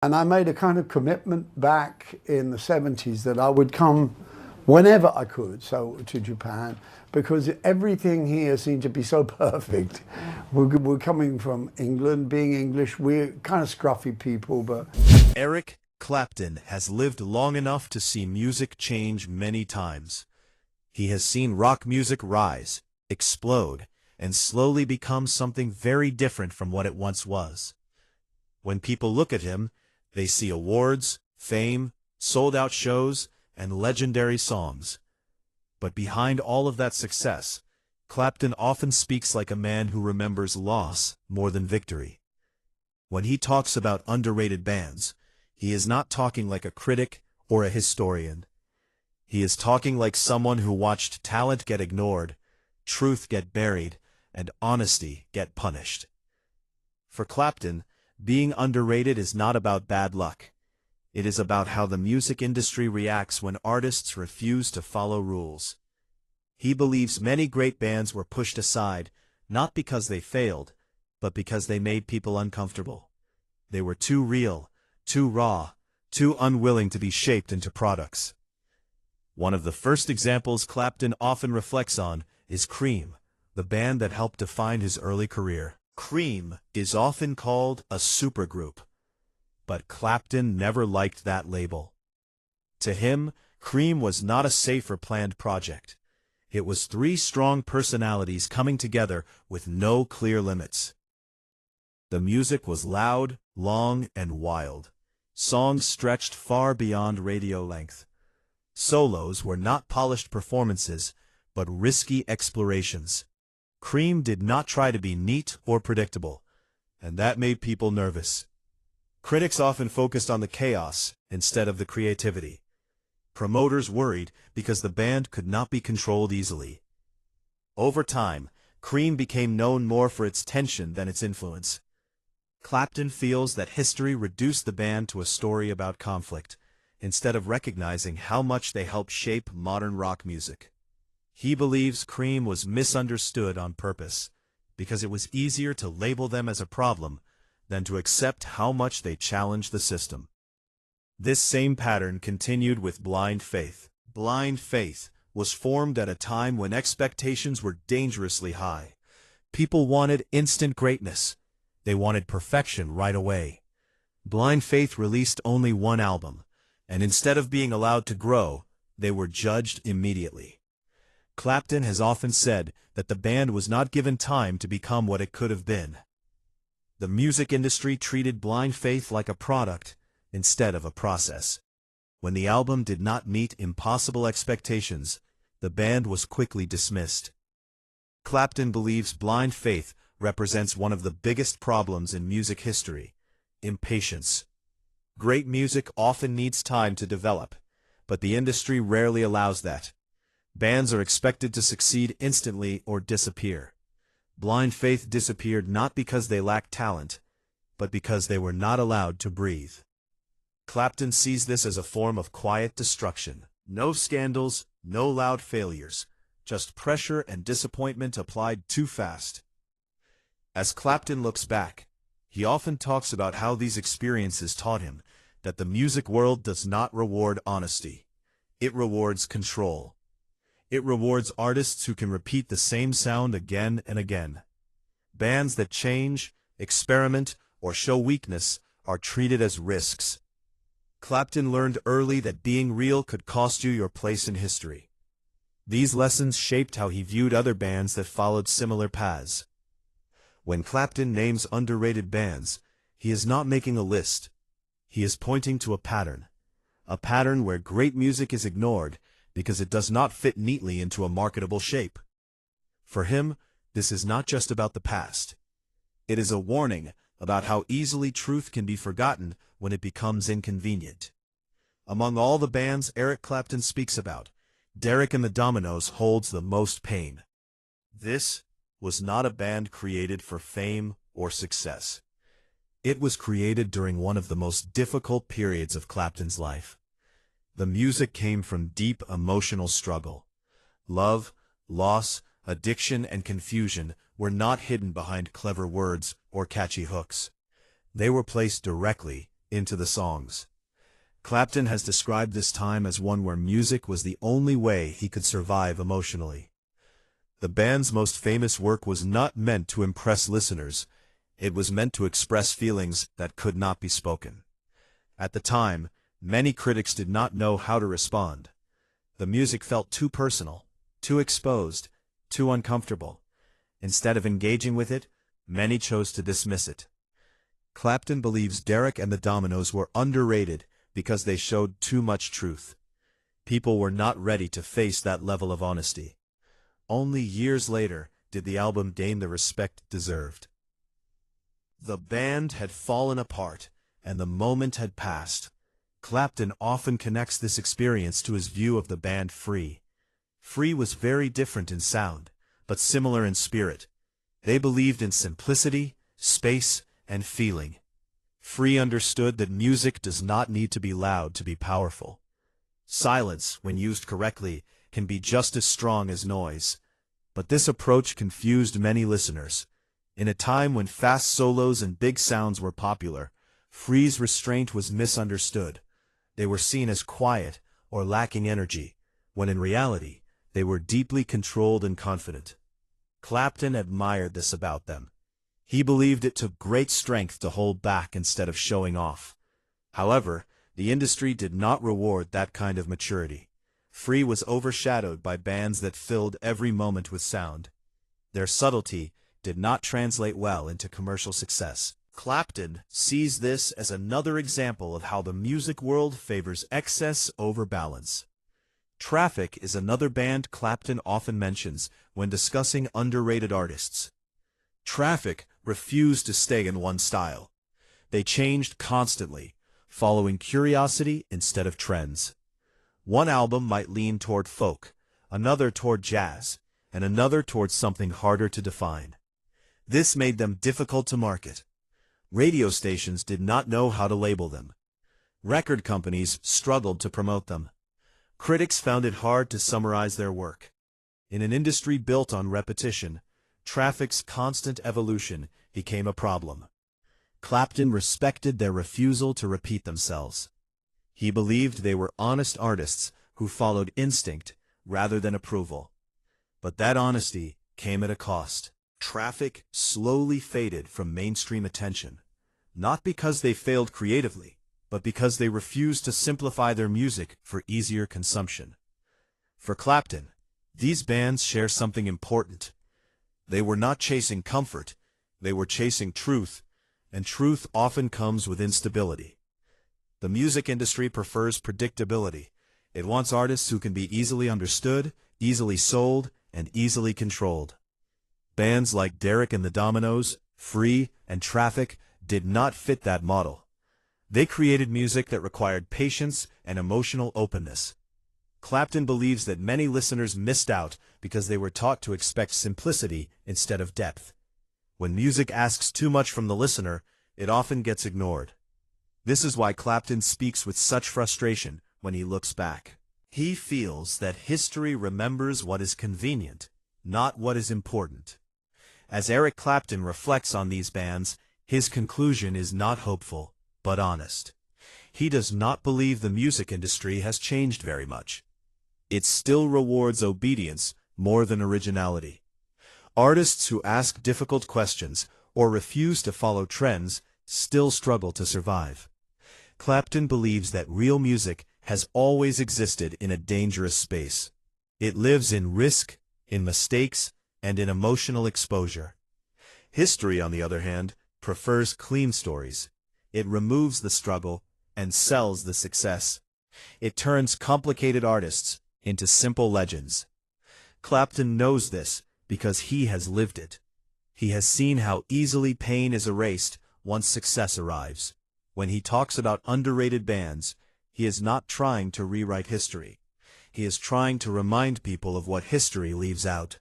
And I made a kind of commitment back in the 70s that I would come whenever I could, so to Japan, because everything here seemed to be so perfect. We're coming from England, being English, we're kind of scruffy people, but... Eric Clapton has lived long enough to see music change many times. He has seen rock music rise, explode, and slowly become something very different from what it once was. When people look at him, they see awards, fame, sold-out shows, and legendary songs. But behind all of that success, Clapton often speaks like a man who remembers loss more than victory. When he talks about underrated bands, he is not talking like a critic or a historian. He is talking like someone who watched talent get ignored, truth get buried, and honesty get punished. For Clapton, being underrated is not about bad luck. It is about how the music industry reacts when artists refuse to follow rules. He believes many great bands were pushed aside, not because they failed, but because they made people uncomfortable. They were too real, too raw, too unwilling to be shaped into products. One of the first examples Clapton often reflects on is Cream, the band that helped define his early career. Cream is often called a supergroup, but Clapton never liked that label. To him, Cream was not a safe or planned project. It was three strong personalities coming together with no clear limits. The music was loud, long, and wild. Songs stretched far beyond radio length. Solos were not polished performances, but risky explorations. Cream did not try to be neat or predictable, and that made people nervous. Critics often focused on the chaos instead of the creativity. Promoters worried because the band could not be controlled easily. Over time, Cream became known more for its tension than its influence. Clapton feels that history reduced the band to a story about conflict, instead of recognizing how much they helped shape modern rock music. He believes Cream was misunderstood on purpose, because it was easier to label them as a problem than to accept how much they challenged the system. This same pattern continued with Blind Faith. Blind Faith was formed at a time when expectations were dangerously high. People wanted instant greatness. They wanted perfection right away. Blind Faith released only one album, and instead of being allowed to grow, they were judged immediately. Clapton has often said that the band was not given time to become what it could have been. The music industry treated Blind Faith like a product instead of a process. When the album did not meet impossible expectations, the band was quickly dismissed. Clapton believes Blind Faith represents one of the biggest problems in music history: impatience. Great music often needs time to develop, but the industry rarely allows that. Bands are expected to succeed instantly or disappear. Blind Faith disappeared not because they lacked talent, but because they were not allowed to breathe. Clapton sees this as a form of quiet destruction. No scandals, no loud failures, just pressure and disappointment applied too fast. As Clapton looks back, he often talks about how these experiences taught him that the music world does not reward honesty. It rewards control. It rewards artists who can repeat the same sound again and again. Bands that change, experiment, or show weakness are treated as risks. Clapton learned early that being real could cost you your place in history. These lessons shaped how he viewed other bands that followed similar paths. When Clapton names underrated bands, he is not making a list. He is pointing to a pattern where great music is ignored because it does not fit neatly into a marketable shape. For him, this is not just about the past. It is a warning about how easily truth can be forgotten when it becomes inconvenient. Among all the bands Eric Clapton speaks about, Derek and the Dominoes holds the most pain. This was not a band created for fame or success. It was created during one of the most difficult periods of Clapton's life. The music came from deep emotional struggle. Love, loss, addiction, and confusion were not hidden behind clever words or catchy hooks. They were placed directly into the songs. Clapton has described this time as one where music was the only way he could survive emotionally. The band's most famous work was not meant to impress listeners. It was meant to express feelings that could not be spoken. At the time, many critics did not know how to respond. The music felt too personal, too exposed, too uncomfortable. Instead of engaging with it, many chose to dismiss it. Clapton believes Derek and the Dominoes were underrated because they showed too much truth. People were not ready to face that level of honesty. Only years later did the album gain the respect it deserved. The band had fallen apart, and the moment had passed. Clapton often connects this experience to his view of the band Free. Free was very different in sound, but similar in spirit. They believed in simplicity, space, and feeling. Free understood that music does not need to be loud to be powerful. Silence, when used correctly, can be just as strong as noise. But this approach confused many listeners. In a time when fast solos and big sounds were popular, Free's restraint was misunderstood. They were seen as quiet or lacking energy, when in reality, they were deeply controlled and confident. Clapton admired this about them. He believed it took great strength to hold back instead of showing off. However, the industry did not reward that kind of maturity. Free was overshadowed by bands that filled every moment with sound. Their subtlety did not translate well into commercial success. Clapton sees this as another example of how the music world favors excess over balance. Traffic is another band Clapton often mentions when discussing underrated artists. Traffic refused to stay in one style. They changed constantly, following curiosity instead of trends. One album might lean toward folk, another toward jazz, and another toward something harder to define. This made them difficult to market. Radio stations did not know how to label them. Record companies struggled to promote them. Critics found it hard to summarize their work. In an industry built on repetition, Traffic's constant evolution became a problem. Clapton respected their refusal to repeat themselves. He believed they were honest artists who followed instinct rather than approval. But that honesty came at a cost. Traffic slowly faded from mainstream attention, not because they failed creatively, but because they refused to simplify their music for easier consumption. For Clapton, these bands share something important. They were not chasing comfort, they were chasing truth, and truth often comes with instability. The music industry prefers predictability. It wants artists who can be easily understood, easily sold, and easily controlled. Bands like Derek and the Dominoes, Free, and Traffic did not fit that model. They created music that required patience and emotional openness. Clapton believes that many listeners missed out because they were taught to expect simplicity instead of depth. When music asks too much from the listener, it often gets ignored. This is why Clapton speaks with such frustration when he looks back. He feels that history remembers what is convenient, not what is important. As Eric Clapton reflects on these bands, his conclusion is not hopeful, but honest. He does not believe the music industry has changed very much. It still rewards obedience more than originality. Artists who ask difficult questions or refuse to follow trends still struggle to survive. Clapton believes that real music has always existed in a dangerous space. It lives in risk, in mistakes, and in emotional exposure. History, on the other hand, prefers clean stories. It removes the struggle and sells the success. It turns complicated artists into simple legends. Clapton knows this because he has lived it. He has seen how easily pain is erased once success arrives. When he talks about underrated bands, he is not trying to rewrite history. He is trying to remind people of what history leaves out.